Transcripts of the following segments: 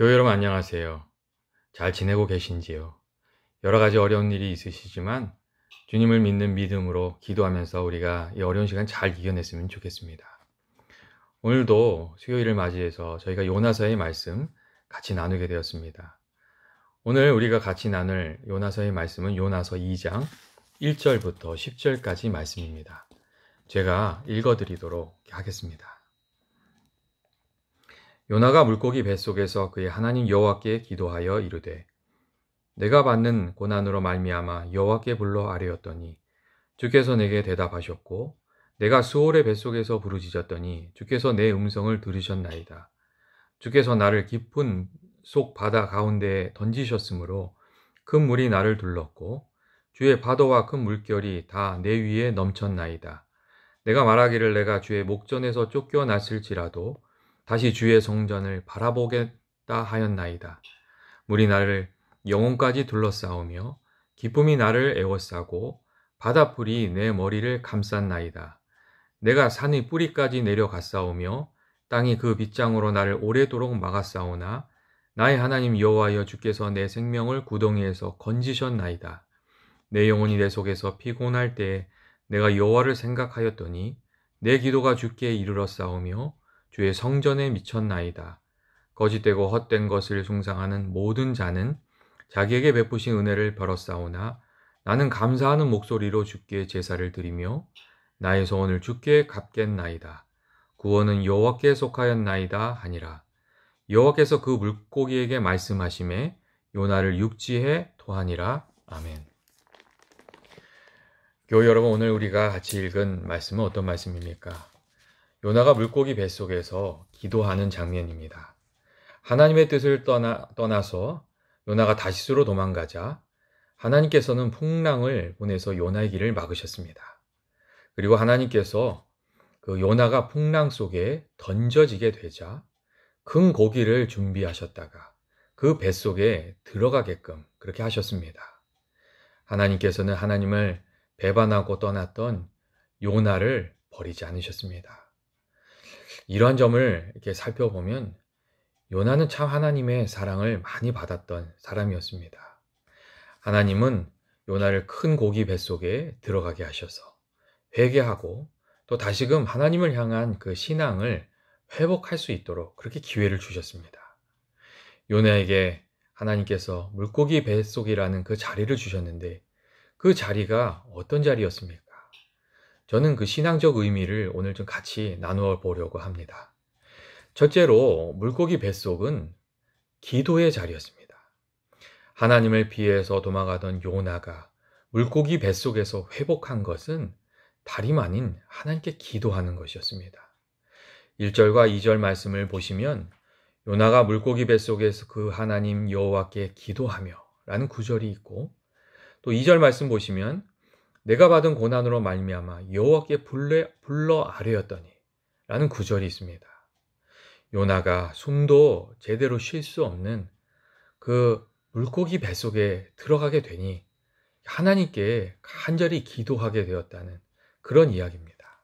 교회 여러분 안녕하세요. 잘 지내고 계신지요? 여러 가지 어려운 일이 있으시지만 주님을 믿는 믿음으로 기도하면서 우리가 이 어려운 시간 잘 이겨냈으면 좋겠습니다. 오늘도 수요일을 맞이해서 저희가 요나서의 말씀 같이 나누게 되었습니다. 오늘 우리가 같이 나눌 요나서의 말씀은 요나서 2장 1절부터 10절까지 말씀입니다. 제가 읽어드리도록 하겠습니다. 요나가 물고기 뱃속에서 그의 하나님 여호와께 기도하여 이르되 내가 받는 고난으로 말미암아 여호와께 불러 아뢰었더니 주께서 내게 대답하셨고 내가 수올의 뱃속에서 부르짖었더니 주께서 내 음성을 들으셨나이다. 주께서 나를 깊은 속 바다 가운데에 던지셨으므로 큰 물이 나를 둘렀고 주의 파도와 큰 물결이 다 내 위에 넘쳤나이다. 내가 말하기를 내가 주의 목전에서 쫓겨났을지라도 다시 주의 성전을 바라보겠다 하였나이다. 물이 나를 영혼까지 둘러싸우며 기쁨이 나를 에워싸고 바다풀이 내 머리를 감쌌나이다. 내가 산의 뿌리까지 내려갔사오며 땅이 그 빗장으로 나를 오래도록 막았사오나 나의 하나님 여호와여 주께서 내 생명을 구덩이에서 건지셨나이다. 내 영혼이 내 속에서 피곤할 때에 내가 여호와를 생각하였더니 내 기도가 주께 이르렀사오며 주의 성전에 미쳤나이다. 거짓되고 헛된 것을 숭상하는 모든 자는 자기에게 베푸신 은혜를 벌었사오나 나는 감사하는 목소리로 주께 제사를 드리며 나의 소원을 주께 갚겠나이다. 구원은 여호와께 속하였나이다 하니라. 여호와께서 그 물고기에게 말씀하시매 요나를 육지에 토하니라. 아멘. 교회 여러분, 오늘 우리가 같이 읽은 말씀은 어떤 말씀입니까? 요나가 물고기 뱃속에서 기도하는 장면입니다. 하나님의 뜻을 떠나서 요나가 다시스로 도망가자 하나님께서는 풍랑을 보내서 요나의 길을 막으셨습니다. 그리고 하나님께서 그 요나가 풍랑 속에 던져지게 되자 큰 고기를 준비하셨다가 그 뱃속에 들어가게끔 그렇게 하셨습니다. 하나님께서는 하나님을 배반하고 떠났던 요나를 버리지 않으셨습니다. 이러한 점을 이렇게 살펴보면 요나는 참 하나님의 사랑을 많이 받았던 사람이었습니다. 하나님은 요나를 큰 고기 뱃속에 들어가게 하셔서 회개하고 또 다시금 하나님을 향한 그 신앙을 회복할 수 있도록 그렇게 기회를 주셨습니다. 요나에게 하나님께서 물고기 뱃속이라는 그 자리를 주셨는데 그 자리가 어떤 자리였습니까? 저는 그 신앙적 의미를 오늘 좀 같이 나누어 보려고 합니다. 첫째로 물고기 뱃속은 기도의 자리였습니다. 하나님을 피해서 도망가던 요나가 물고기 뱃속에서 회복한 것은 다름 아닌 하나님께 기도하는 것이었습니다. 1절과 2절 말씀을 보시면 요나가 물고기 뱃속에서 그 하나님 여호와께 기도하며 라는 구절이 있고 또 2절 말씀 보시면 내가 받은 고난으로 말미암아 여호와께 불러 아뢰었더니 라는 구절이 있습니다. 요나가 숨도 제대로 쉴 수 없는 그 물고기 뱃속에 들어가게 되니 하나님께 간절히 기도하게 되었다는 그런 이야기입니다.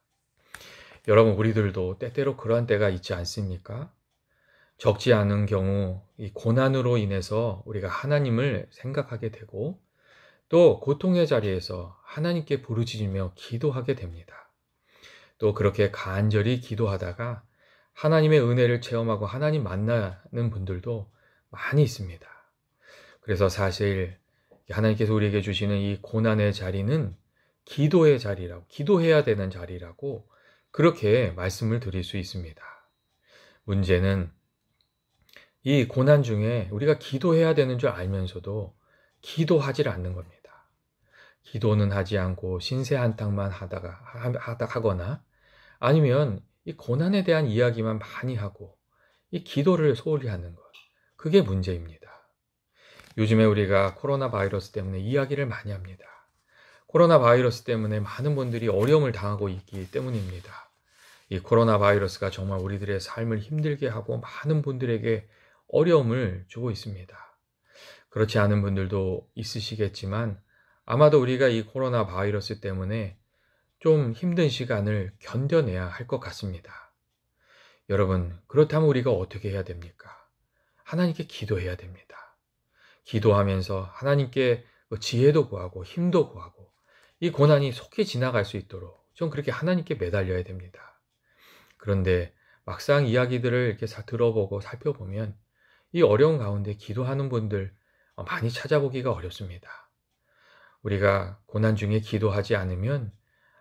여러분, 우리들도 때때로 그러한 때가 있지 않습니까? 적지 않은 경우 이 고난으로 인해서 우리가 하나님을 생각하게 되고 또 고통의 자리에서 하나님께 부르짖으며 기도하게 됩니다. 또 그렇게 간절히 기도하다가 하나님의 은혜를 체험하고 하나님 만나는 분들도 많이 있습니다. 그래서 사실 하나님께서 우리에게 주시는 이 고난의 자리는 기도의 자리라고, 기도해야 되는 자리라고 그렇게 말씀을 드릴 수 있습니다. 문제는 이 고난 중에 우리가 기도해야 되는 줄 알면서도 기도하지 않는 겁니다. 기도는 하지 않고 신세 한탄만 하거나 아니면 이 고난에 대한 이야기만 많이 하고 이 기도를 소홀히 하는 것, 그게 문제입니다. 요즘에 우리가 코로나 바이러스 때문에 이야기를 많이 합니다. 코로나 바이러스 때문에 많은 분들이 어려움을 당하고 있기 때문입니다. 이 코로나 바이러스가 정말 우리들의 삶을 힘들게 하고 많은 분들에게 어려움을 주고 있습니다. 그렇지 않은 분들도 있으시겠지만 아마도 우리가 이 코로나 바이러스 때문에 좀 힘든 시간을 견뎌내야 할 것 같습니다. 여러분, 그렇다면 우리가 어떻게 해야 됩니까? 하나님께 기도해야 됩니다. 기도하면서 하나님께 지혜도 구하고 힘도 구하고 이 고난이 속히 지나갈 수 있도록 좀 그렇게 하나님께 매달려야 됩니다. 그런데 막상 이야기들을 이렇게 들어보고 살펴보면 이 어려운 가운데 기도하는 분들 많이 찾아보기가 어렵습니다. 우리가 고난 중에 기도하지 않으면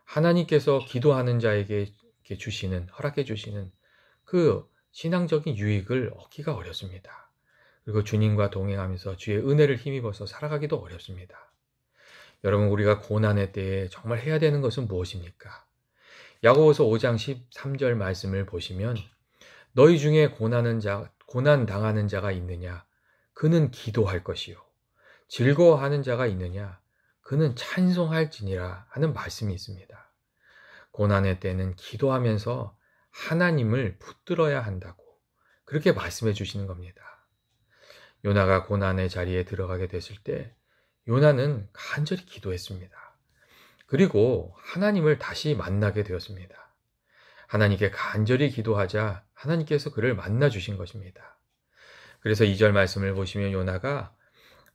하나님께서 기도하는 자에게 주시는, 허락해 주시는 그 신앙적인 유익을 얻기가 어렵습니다. 그리고 주님과 동행하면서 주의 은혜를 힘입어서 살아가기도 어렵습니다. 여러분, 우리가 고난의 때에 정말 해야 되는 것은 무엇입니까? 야고보서 5장 13절 말씀을 보시면 너희 중에 고난 당하는 자가 있느냐? 그는 기도할 것이요. 즐거워하는 자가 있느냐? 그는 찬송할지니라 하는 말씀이 있습니다. 고난의 때는 기도하면서 하나님을 붙들어야 한다고 그렇게 말씀해 주시는 겁니다. 요나가 고난의 자리에 들어가게 됐을 때 요나는 간절히 기도했습니다. 그리고 하나님을 다시 만나게 되었습니다. 하나님께 간절히 기도하자 하나님께서 그를 만나 주신 것입니다. 그래서 2절 말씀을 보시면 요나가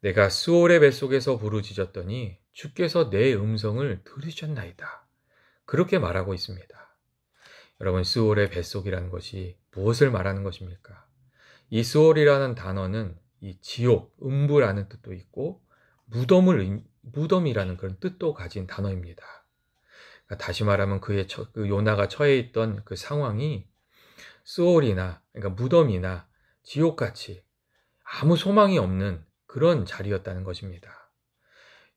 내가 스올의 뱃속에서 부르짖었더니 주께서 내 음성을 들으셨나이다. 그렇게 말하고 있습니다. 여러분, 스올의 뱃속이라는 것이 무엇을 말하는 것입니까? 이 스올이라는 단어는 이 지옥, 음부라는 뜻도 있고 무덤이라는 그런 뜻도 가진 단어입니다. 그러니까 다시 말하면 그 요나가 처해 있던 그 상황이 스올이나 그러니까 무덤이나 지옥같이 아무 소망이 없는 그런 자리였다는 것입니다.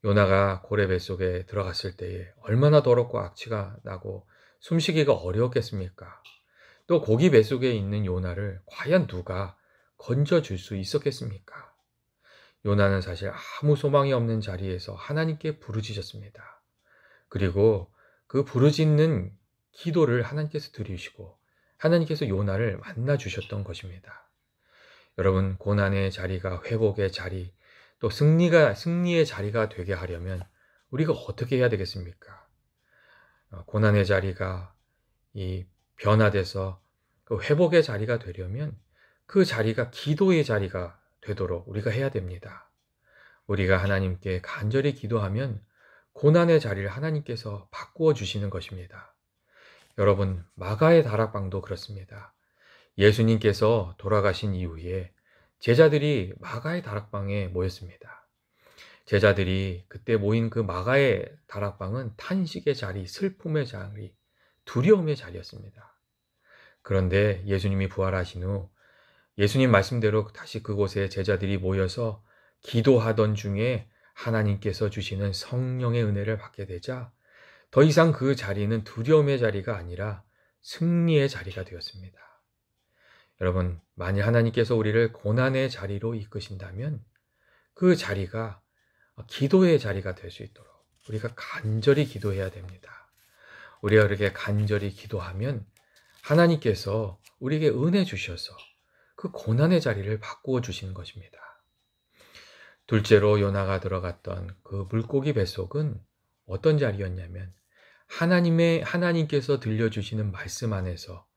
요나가 고래 뱃속에 들어갔을 때에 얼마나 더럽고 악취가 나고 숨쉬기가 어려웠겠습니까? 또 고기 뱃속에 있는 요나를 과연 누가 건져줄 수 있었겠습니까? 요나는 사실 아무 소망이 없는 자리에서 하나님께 부르짖었습니다. 그리고 그 부르짖는 기도를 하나님께서 들으시고 하나님께서 요나를 만나 주셨던 것입니다. 여러분, 고난의 자리가 회복의 자리, 또 승리의 자리가 되게 하려면 우리가 어떻게 해야 되겠습니까? 고난의 자리가 이 변화돼서 그 회복의 자리가 되려면 그 자리가 기도의 자리가 되도록 우리가 해야 됩니다. 우리가 하나님께 간절히 기도하면 고난의 자리를 하나님께서 바꾸어 주시는 것입니다. 여러분, 마가의 다락방도 그렇습니다. 예수님께서 돌아가신 이후에 제자들이 마가의 다락방에 모였습니다. 제자들이 그때 모인 그 마가의 다락방은 탄식의 자리, 슬픔의 자리, 두려움의 자리였습니다. 그런데 예수님이 부활하신 후 예수님 말씀대로 다시 그곳에 제자들이 모여서 기도하던 중에 하나님께서 주시는 성령의 은혜를 받게 되자 더 이상 그 자리는 두려움의 자리가 아니라 승리의 자리가 되었습니다. 여러분, 만일 하나님께서 우리를 고난의 자리로 이끄신다면 그 자리가 기도의 자리가 될 수 있도록 우리가 간절히 기도해야 됩니다. 우리가 그렇게 간절히 기도하면 하나님께서 우리에게 은혜 주셔서 그 고난의 자리를 바꾸어 주시는 것입니다. 둘째로 요나가 들어갔던 그 물고기 뱃속은 어떤 자리였냐면 하나님께서 들려주시는 말씀 안에서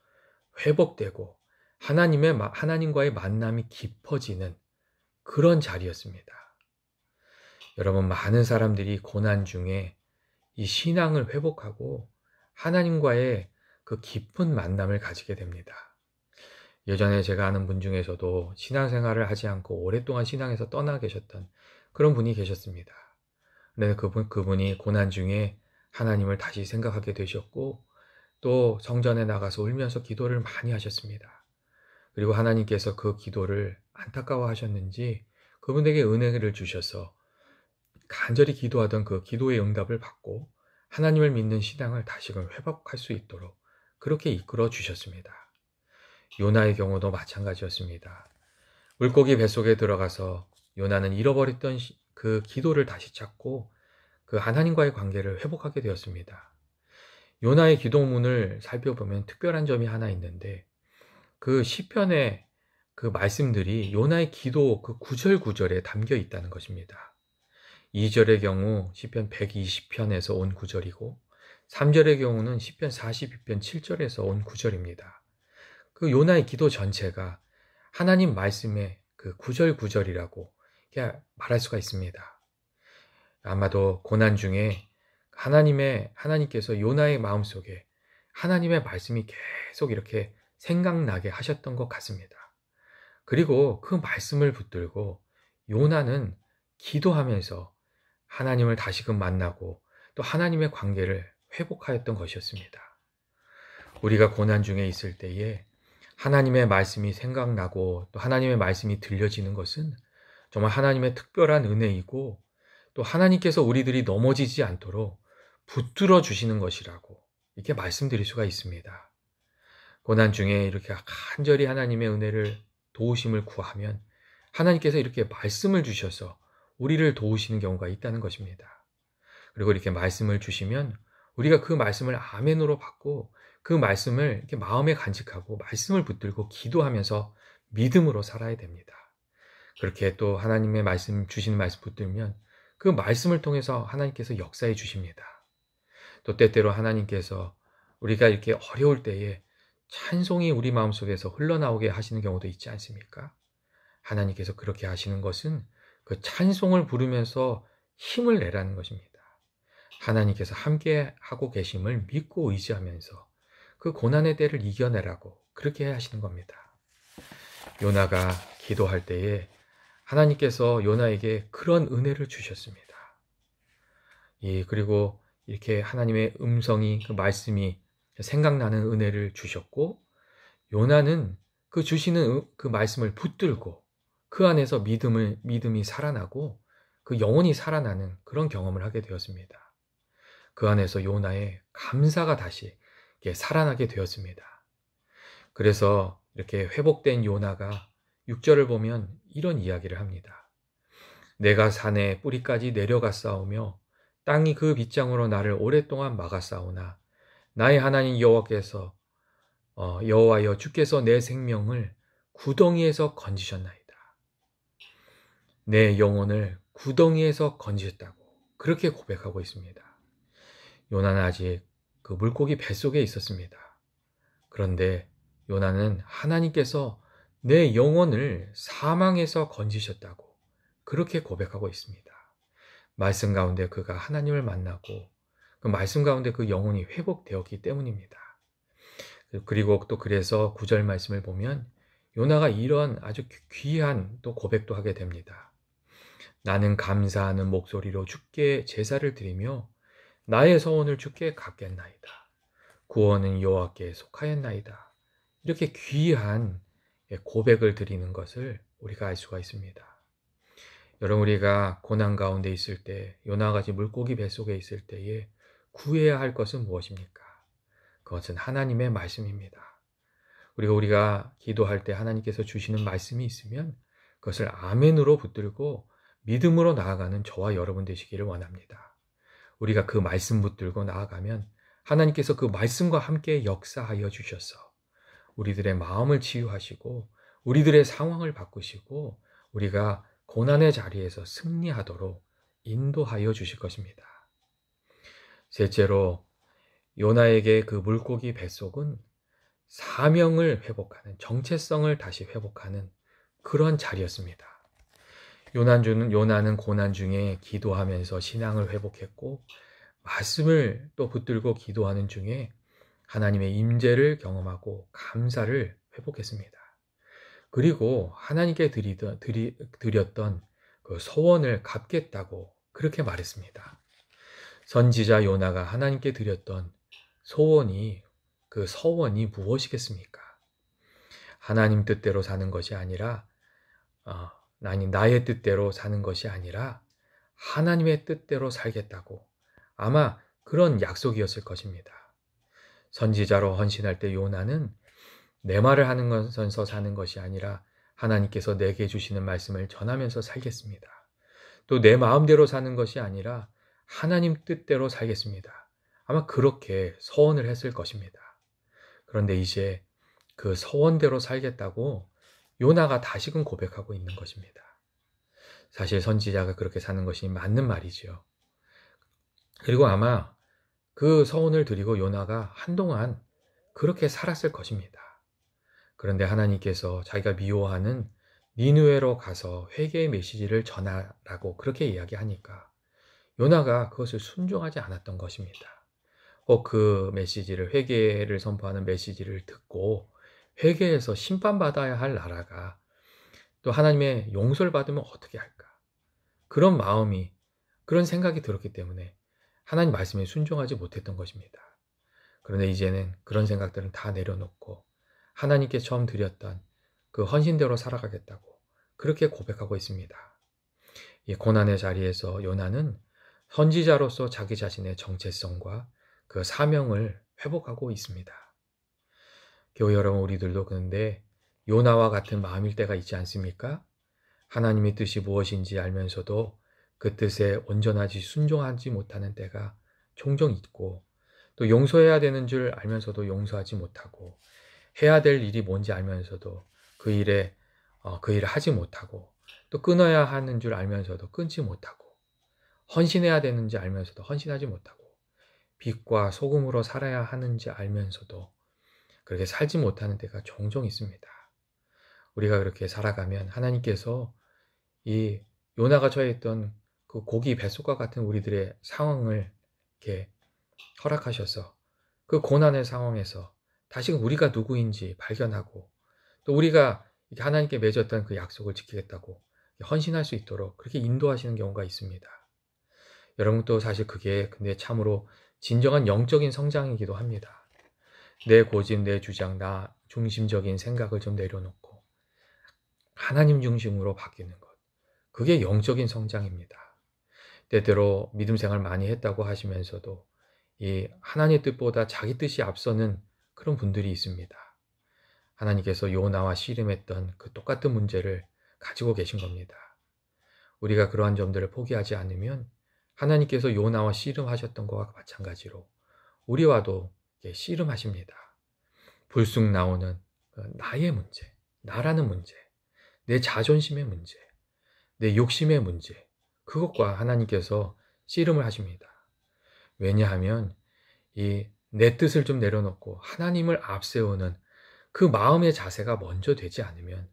회복되고 하나님과의 만남이 깊어지는 그런 자리였습니다. 여러분, 많은 사람들이 고난 중에 이 신앙을 회복하고 하나님과의 그 깊은 만남을 가지게 됩니다. 예전에 제가 아는 분 중에서도 신앙생활을 하지 않고 오랫동안 신앙에서 떠나 계셨던 그런 분이 계셨습니다. 근데 그분이 고난 중에 하나님을 다시 생각하게 되셨고 또 성전에 나가서 울면서 기도를 많이 하셨습니다. 그리고 하나님께서 그 기도를 안타까워하셨는지 그분에게 은혜를 주셔서 간절히 기도하던 그 기도의 응답을 받고 하나님을 믿는 신앙을 다시금 회복할 수 있도록 그렇게 이끌어 주셨습니다. 요나의 경우도 마찬가지였습니다. 물고기 뱃속에 들어가서 요나는 잃어버렸던 그 기도를 다시 찾고 그 하나님과의 관계를 회복하게 되었습니다. 요나의 기도문을 살펴보면 특별한 점이 하나 있는데 그 시편의 그 말씀들이 요나의 기도 그 구절구절에 담겨 있다는 것입니다. 2절의 경우 시편 120편에서 온 구절이고 3절의 경우는 시편 42편 7절에서 온 구절입니다. 그 요나의 기도 전체가 하나님 말씀에 그 구절구절이라고 말할 수가 있습니다. 아마도 고난 중에 하나님께서 요나의 마음속에 하나님의 말씀이 계속 이렇게 생각나게 하셨던 것 같습니다. 그리고 그 말씀을 붙들고 요나는 기도하면서 하나님을 다시금 만나고 또 하나님의 관계를 회복하였던 것이었습니다. 우리가 고난 중에 있을 때에 하나님의 말씀이 생각나고 또 하나님의 말씀이 들려지는 것은 정말 하나님의 특별한 은혜이고 또 하나님께서 우리들이 넘어지지 않도록 붙들어 주시는 것이라고 이렇게 말씀드릴 수가 있습니다. 고난 중에 이렇게 간절히 하나님의 은혜를 도우심을 구하면 하나님께서 이렇게 말씀을 주셔서 우리를 도우시는 경우가 있다는 것입니다. 그리고 이렇게 말씀을 주시면 우리가 그 말씀을 아멘으로 받고 그 말씀을 이렇게 마음에 간직하고 말씀을 붙들고 기도하면서 믿음으로 살아야 됩니다. 그렇게 또 하나님의 말씀 주시는 말씀 붙들면 그 말씀을 통해서 하나님께서 역사해 주십니다. 또 때때로 하나님께서 우리가 이렇게 어려울 때에 찬송이 우리 마음속에서 흘러나오게 하시는 경우도 있지 않습니까? 하나님께서 그렇게 하시는 것은 그 찬송을 부르면서 힘을 내라는 것입니다. 하나님께서 함께 하고 계심을 믿고 의지하면서 그 고난의 때를 이겨내라고 그렇게 하시는 겁니다. 요나가 기도할 때에 하나님께서 요나에게 그런 은혜를 주셨습니다. 그리고 이렇게 하나님의 음성이 그 말씀이 생각나는 은혜를 주셨고 요나는 그 주시는 그 말씀을 붙들고 그 안에서 믿음이 살아나고 그 영혼이 살아나는 그런 경험을 하게 되었습니다. 그 안에서 요나의 감사가 다시 살아나게 되었습니다. 그래서 이렇게 회복된 요나가 6절을 보면 이런 이야기를 합니다. 내가 산의 뿌리까지 내려갔사오며 땅이 그 빗장으로 나를 오랫동안 막았사오나 나의 하나님 여호와여 주께서 내 생명을 구덩이에서 건지셨나이다. 내 영혼을 구덩이에서 건지셨다고 그렇게 고백하고 있습니다. 요나는 아직 그 물고기 뱃속에 있었습니다. 그런데 요나는 하나님께서 내 영혼을 사망에서 건지셨다고 그렇게 고백하고 있습니다. 말씀 가운데 그가 하나님을 만나고 그 말씀 가운데 그 영혼이 회복되었기 때문입니다. 그리고 또 그래서 9절 말씀을 보면 요나가 이런 아주 귀한 또 고백도 하게 됩니다. 나는 감사하는 목소리로 주께 제사를 드리며 나의 서원을 주께 갚겠나이다. 구원은 여호와께 속하였나이다. 이렇게 귀한 고백을 드리는 것을 우리가 알 수가 있습니다. 여러분, 우리가 고난 가운데 있을 때, 요나같이 물고기 뱃속에 있을 때에 구해야 할 것은 무엇입니까? 그것은 하나님의 말씀입니다. 그리고 우리가 기도할 때 하나님께서 주시는 말씀이 있으면 그것을 아멘으로 붙들고 믿음으로 나아가는 저와 여러분 되시기를 원합니다. 우리가 그 말씀 붙들고 나아가면 하나님께서 그 말씀과 함께 역사하여 주셔서 우리들의 마음을 치유하시고 우리들의 상황을 바꾸시고 우리가 고난의 자리에서 승리하도록 인도하여 주실 것입니다. 셋째로 요나에게 그 물고기 뱃속은 사명을 회복하는, 정체성을 다시 회복하는 그런 자리였습니다. 요나는 고난 중에 기도하면서 신앙을 회복했고 말씀을 또 붙들고 기도하는 중에 하나님의 임재를 경험하고 감사를 회복했습니다. 그리고 하나님께 드렸던 그 소원을 갚겠다고 그렇게 말했습니다. 선지자 요나가 하나님께 드렸던 그 서원이 무엇이겠습니까? 하나님 뜻대로 사는 것이 아니라 나의 뜻대로 사는 것이 아니라 하나님의 뜻대로 살겠다고 아마 그런 약속이었을 것입니다. 선지자로 헌신할 때 요나는 내 말을 하는 것에서 사는 것이 아니라 하나님께서 내게 주시는 말씀을 전하면서 살겠습니다. 또 내 마음대로 사는 것이 아니라 하나님 뜻대로 살겠습니다. 아마 그렇게 서원을 했을 것입니다. 그런데 이제 그 서원대로 살겠다고 요나가 다시금 고백하고 있는 것입니다. 사실 선지자가 그렇게 사는 것이 맞는 말이죠. 그리고 아마 그 서원을 드리고 요나가 한동안 그렇게 살았을 것입니다. 그런데 하나님께서 자기가 미워하는 니느웨로 가서 회개의 메시지를 전하라고 그렇게 이야기하니까 요나가 그것을 순종하지 않았던 것입니다. 꼭 그 메시지를, 회개를 선포하는 메시지를 듣고 회개해서 심판받아야 할 나라가 또 하나님의 용서를 받으면 어떻게 할까? 그런 마음이, 그런 생각이 들었기 때문에 하나님 말씀에 순종하지 못했던 것입니다. 그런데 이제는 그런 생각들은 다 내려놓고 하나님께 처음 드렸던 그 헌신대로 살아가겠다고 그렇게 고백하고 있습니다. 이 고난의 자리에서 요나는 선지자로서 자기 자신의 정체성과 그 사명을 회복하고 있습니다. 교회 여러분, 우리들도 그런데 요나와 같은 마음일 때가 있지 않습니까? 하나님의 뜻이 무엇인지 알면서도 그 뜻에 온전하지 순종하지 못하는 때가 종종 있고, 또 용서해야 되는 줄 알면서도 용서하지 못하고, 해야 될 일이 뭔지 알면서도 그 일을 하지 못하고, 또 끊어야 하는 줄 알면서도 끊지 못하고, 헌신해야 되는지 알면서도 헌신하지 못하고, 빛과 소금으로 살아야 하는지 알면서도 그렇게 살지 못하는 때가 종종 있습니다. 우리가 그렇게 살아가면 하나님께서 이 요나가 처해있던 그 고기 뱃속과 같은 우리들의 상황을 이렇게 허락하셔서 그 고난의 상황에서 다시금 우리가 누구인지 발견하고, 또 우리가 하나님께 맺었던 그 약속을 지키겠다고 헌신할 수 있도록 그렇게 인도하시는 경우가 있습니다. 여러분, 또 사실 그게 근데 참으로 진정한 영적인 성장이기도 합니다. 내 고집, 내 주장, 나 중심적인 생각을 좀 내려놓고 하나님 중심으로 바뀌는 것. 그게 영적인 성장입니다. 때때로 믿음 생활 많이 했다고 하시면서도 이 하나님의 뜻보다 자기 뜻이 앞서는 그런 분들이 있습니다. 하나님께서 요나와 씨름했던 그 똑같은 문제를 가지고 계신 겁니다. 우리가 그러한 점들을 포기하지 않으면 하나님께서 요나와 씨름하셨던 것과 마찬가지로 우리와도 씨름하십니다. 불쑥 나오는 나의 문제, 나라는 문제, 내 자존심의 문제, 내 욕심의 문제, 그것과 하나님께서 씨름을 하십니다. 왜냐하면 이 내 뜻을 좀 내려놓고 하나님을 앞세우는 그 마음의 자세가 먼저 되지 않으면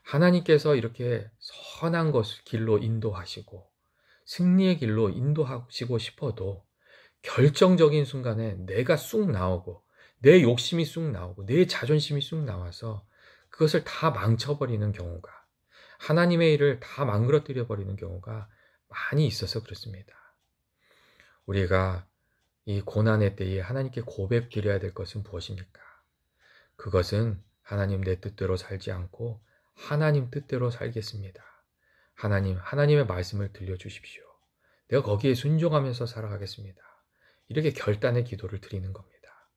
하나님께서 이렇게 선한 것을 길로 인도하시고 승리의 길로 인도하시고 싶어도 결정적인 순간에 내가 쑥 나오고 내 욕심이 쑥 나오고 내 자존심이 쑥 나와서 그것을 다 망쳐버리는 경우가, 하나님의 일을 다 망가뜨려 버리는 경우가 많이 있어서 그렇습니다. 우리가 이 고난의 때에 하나님께 고백드려야 될 것은 무엇입니까? 그것은 하나님 내 뜻대로 살지 않고 하나님 뜻대로 살겠습니다. 하나님의 말씀을 들려주십시오. 내가 거기에 순종하면서 살아가겠습니다. 이렇게 결단의 기도를 드리는 겁니다.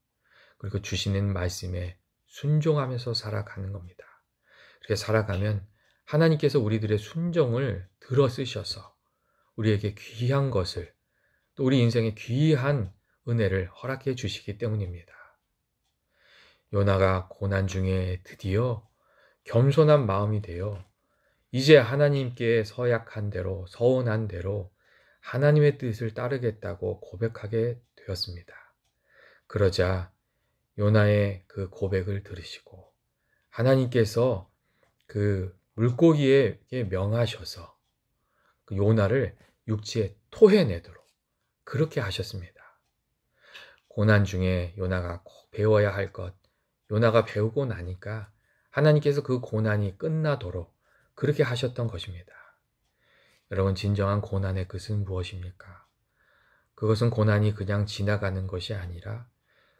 그리고 주시는 말씀에 순종하면서 살아가는 겁니다. 그렇게 살아가면 하나님께서 우리들의 순종을 들어 쓰셔서 우리에게 귀한 것을, 또 우리 인생에 귀한 은혜를 허락해 주시기 때문입니다. 요나가 고난 중에 드디어 겸손한 마음이 되어 이제 하나님께 서약한 대로, 서운한 대로 하나님의 뜻을 따르겠다고 고백하게 되었습니다. 그러자 요나의 그 고백을 들으시고 하나님께서 그 물고기에게 명하셔서 그 요나를 육지에 토해내도록 그렇게 하셨습니다. 고난 중에 요나가 꼭 배워야 할 것, 요나가 배우고 나니까 하나님께서 그 고난이 끝나도록 그렇게 하셨던 것입니다. 여러분, 진정한 고난의 끝은 무엇입니까? 그것은 고난이 그냥 지나가는 것이 아니라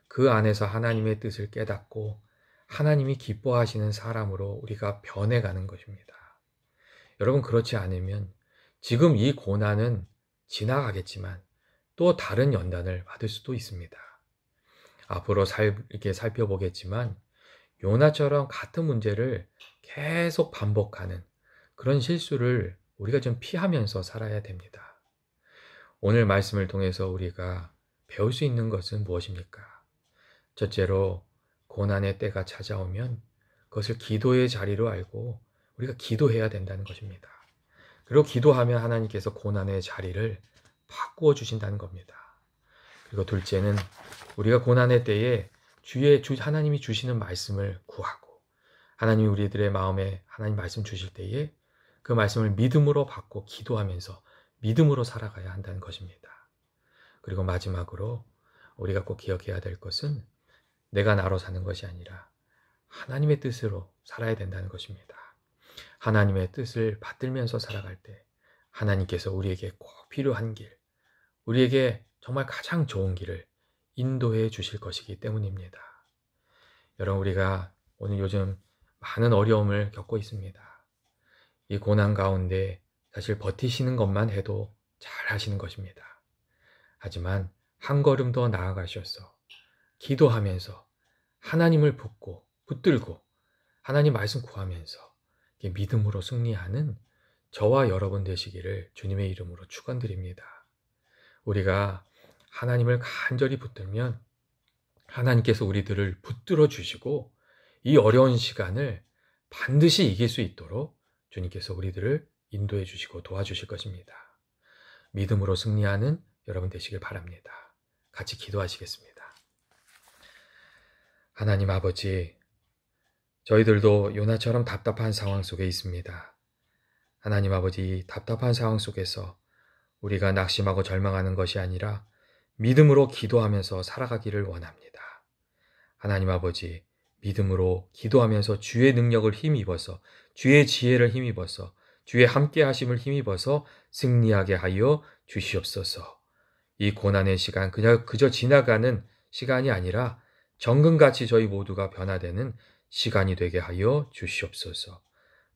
그 안에서 하나님의 뜻을 깨닫고 하나님이 기뻐하시는 사람으로 우리가 변해가는 것입니다. 여러분, 그렇지 않으면 지금 이 고난은 지나가겠지만 또 다른 연단을 받을 수도 있습니다. 앞으로 이렇게 살펴보겠지만 요나처럼 같은 문제를 계속 반복하는 그런 실수를 우리가 좀 피하면서 살아야 됩니다. 오늘 말씀을 통해서 우리가 배울 수 있는 것은 무엇입니까? 첫째로, 고난의 때가 찾아오면 그것을 기도의 자리로 알고 우리가 기도해야 된다는 것입니다. 그리고 기도하면 하나님께서 고난의 자리를 바꾸어 주신다는 겁니다. 그리고 둘째는 우리가 고난의 때에 하나님이 주시는 말씀을 구하고 하나님이 우리들의 마음에 하나님 말씀 주실 때에 그 말씀을 믿음으로 받고 기도하면서 믿음으로 살아가야 한다는 것입니다. 그리고 마지막으로 우리가 꼭 기억해야 될 것은 내가 나로 사는 것이 아니라 하나님의 뜻으로 살아야 된다는 것입니다. 하나님의 뜻을 받들면서 살아갈 때 하나님께서 우리에게 꼭 필요한 길, 우리에게 정말 가장 좋은 길을 인도해 주실 것이기 때문입니다. 여러분, 우리가 오늘 요즘 많은 어려움을 겪고 있습니다. 이 고난 가운데 사실 버티시는 것만 해도 잘 하시는 것입니다. 하지만 한 걸음 더 나아가셔서 기도하면서 하나님을 붙들고 하나님 말씀 구하면서 믿음으로 승리하는 저와 여러분 되시기를 주님의 이름으로 축원드립니다. 우리가 하나님을 간절히 붙들면 하나님께서 우리들을 붙들어 주시고 이 어려운 시간을 반드시 이길 수 있도록 주님께서 우리들을 인도해 주시고 도와주실 것입니다. 믿음으로 승리하는 여러분 되시길 바랍니다. 같이 기도하시겠습니다. 하나님 아버지, 저희들도 요나처럼 답답한 상황 속에 있습니다. 하나님 아버지, 답답한 상황 속에서 우리가 낙심하고 절망하는 것이 아니라 믿음으로 기도하면서 살아가기를 원합니다. 하나님 아버지, 믿음으로 기도하면서 주의 능력을 힘입어서 주의 지혜를 힘입어서 주의 함께 하심을 힘입어서 승리하게 하여 주시옵소서. 이 고난의 시간 그저 지나가는 시간이 아니라 정금같이 저희 모두가 변화되는 시간이 되게 하여 주시옵소서.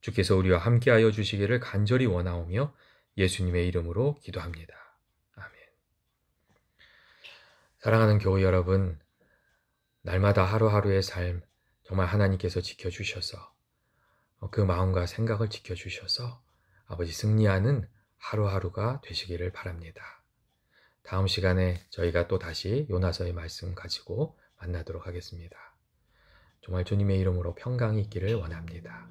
주께서 우리와 함께하여 주시기를 간절히 원하오며 예수님의 이름으로 기도합니다. 아멘. 사랑하는 교우 여러분, 날마다 하루하루의 삶 정말 하나님께서 지켜주셔서 그 마음과 생각을 지켜주셔서 아버지 승리하는 하루하루가 되시기를 바랍니다. 다음 시간에 저희가 또 다시 요나서의 말씀 가지고 만나도록 하겠습니다. 정말 주님의 이름으로 평강이 있기를 원합니다.